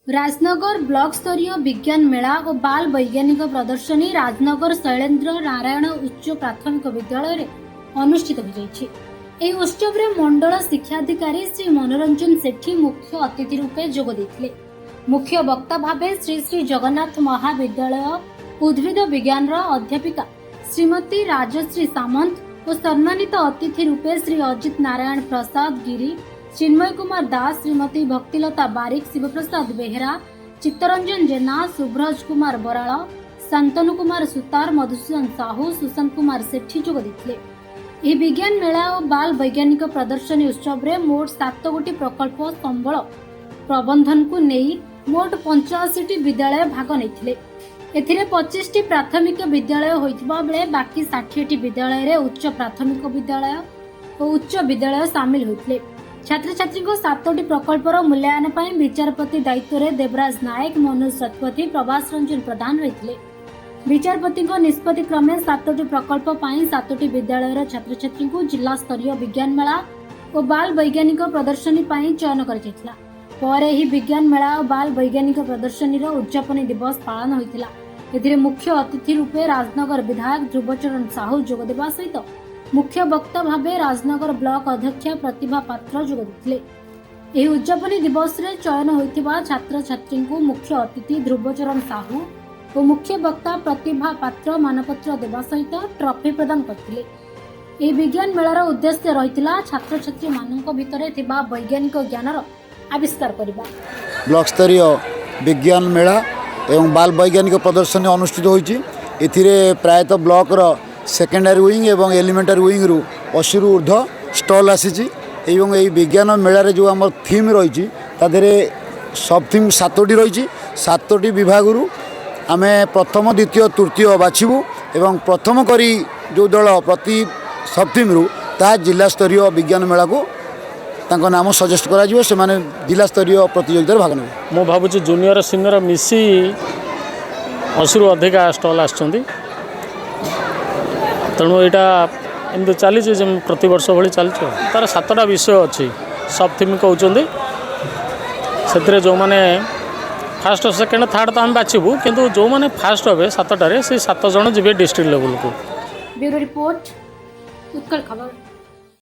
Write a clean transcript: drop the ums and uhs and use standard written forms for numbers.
Rajnagar block स्तरीय विज्ञान मेला और बाल वैज्ञानिक प्रदर्शनी राजनगर शैलेन्द्र नारायण उच्च प्राथमिक विद्यालय अनुष्ठित हो उत्सव में मंडल शिक्षाधिकारी श्री मनोरंजन सेठी मुख्य अतिथि रूपे जोग देथिले। मुख्य वक्ता भावे श्री श्री जगन्नाथ महाविद्यालय उद्भिद विज्ञान अध्यापिका श्रीमती राजश्री सामंत और सम्मानित अतिथि रूपे श्री अजित नारायण प्रसाद गिरी, चिन्मय कुमार दास, श्रीमती भक्तिलता बारिक, शिवप्रसाद बेहरा, चित्तरंजन जेना, सुब्रज कुमार बराल, शांतनु कुमार सुतार, मधुसूदन साहू, सुशांत कुमार सेठी जोग देथिले। यह विज्ञान मेला और बाल वैज्ञानिक प्रदर्शनी उत्सव में मोट 7 गोटी प्रकल्प संबल प्रबंधन को नहीं मोट 85 विद्यालय भाग नहीं। एथिरे 25 प्राथमिक विद्यालय होइथिबा बेले बाकी 60 विद्यालय रे उच्च प्राथमिक विद्यालय और उच्च विद्यालय शामिल होइथिले। छात्र छात्री को 7टी प्रकल्पर मूल्यांकन पर विचारपति दायित्व रे देवराज नायक, मनोज शतपथी, प्रभास रंजन प्रधान रहिथिले। विचारपति निष्पत्ति क्रमे 7टी प्रकल्प पर 7टी विद्यालय छात्र छात्री को जिला स्तरीय विज्ञान मेला और बाल वैज्ञानिक प्रदर्शनी पर चयन कर विज्ञान मेला और बाल वैज्ञानिक प्रदर्शनी उद्यापन दिवस पालन होता। एथिरे मुख्य अतिथि रूपे राजनगर विधायक ध्रुवचरण साहू जोग देवा सहित मुख्य वक्ता भावे राजनगर ब्लॉक अध्यक्ष प्रतिभा पात्र जोग देथिले। उद्यापन दिवस रे चयन होइथिबा छात्र छात्री को मुख्य अतिथि ध्रुवचरण साहू और मुख्य वक्ता प्रतिभा पात्र मानपत्र देवा सहित ट्रॉफी प्रदान करथिले। विज्ञान मेलार उद्देश्य रहितिला छात्र छात्री मानक भितरे थिबा वैज्ञानिक ज्ञानर आविष्कार करबा। ब्लॉक स्तरीय विज्ञान मेला एवं बाल वैज्ञानिक प्रदर्शनी अनुष्ठित होइछि। एथिरे प्रायतः ब्लॉक रो सेकेंडरी विंग एवं एलिमेंटरी विंग रु 80 रु ऊर्ध्व स्टॉल आसीछि एवं एई विज्ञान मेला रे जो हमर थीम रहिछि तादेरे सब थीम 7टी रहिछि। 7टी विभाग रु आमे प्रथम द्वितीय तृतीय बाछिबु एवं प्रथम करी जो दल प्रति सब थीम रु ता जिला स्तरीय विज्ञान मेला को तांको नाम सजेस्ट करा जिवो, से माने जिला स्तरीय प्रतियोगिता भाग नेबे। मो भाबुची जूनियर सिनियर मिसी 80 रु अधिक स्टॉल आछंती, तेणु यहाँ एमती चली प्रति वर्ष भली चली तार 7टा विषय अच्छी सब थीम कहते से जो मैंने फास्ट सेकेंड थर्ड तो आम बाछबू किंतु जो मैंने फास्ट हे 7टारे से 7 जन जी डिस्ट्रिक्ट लेवल को। ब्यूरो रिपोर्ट उत्कल खबर।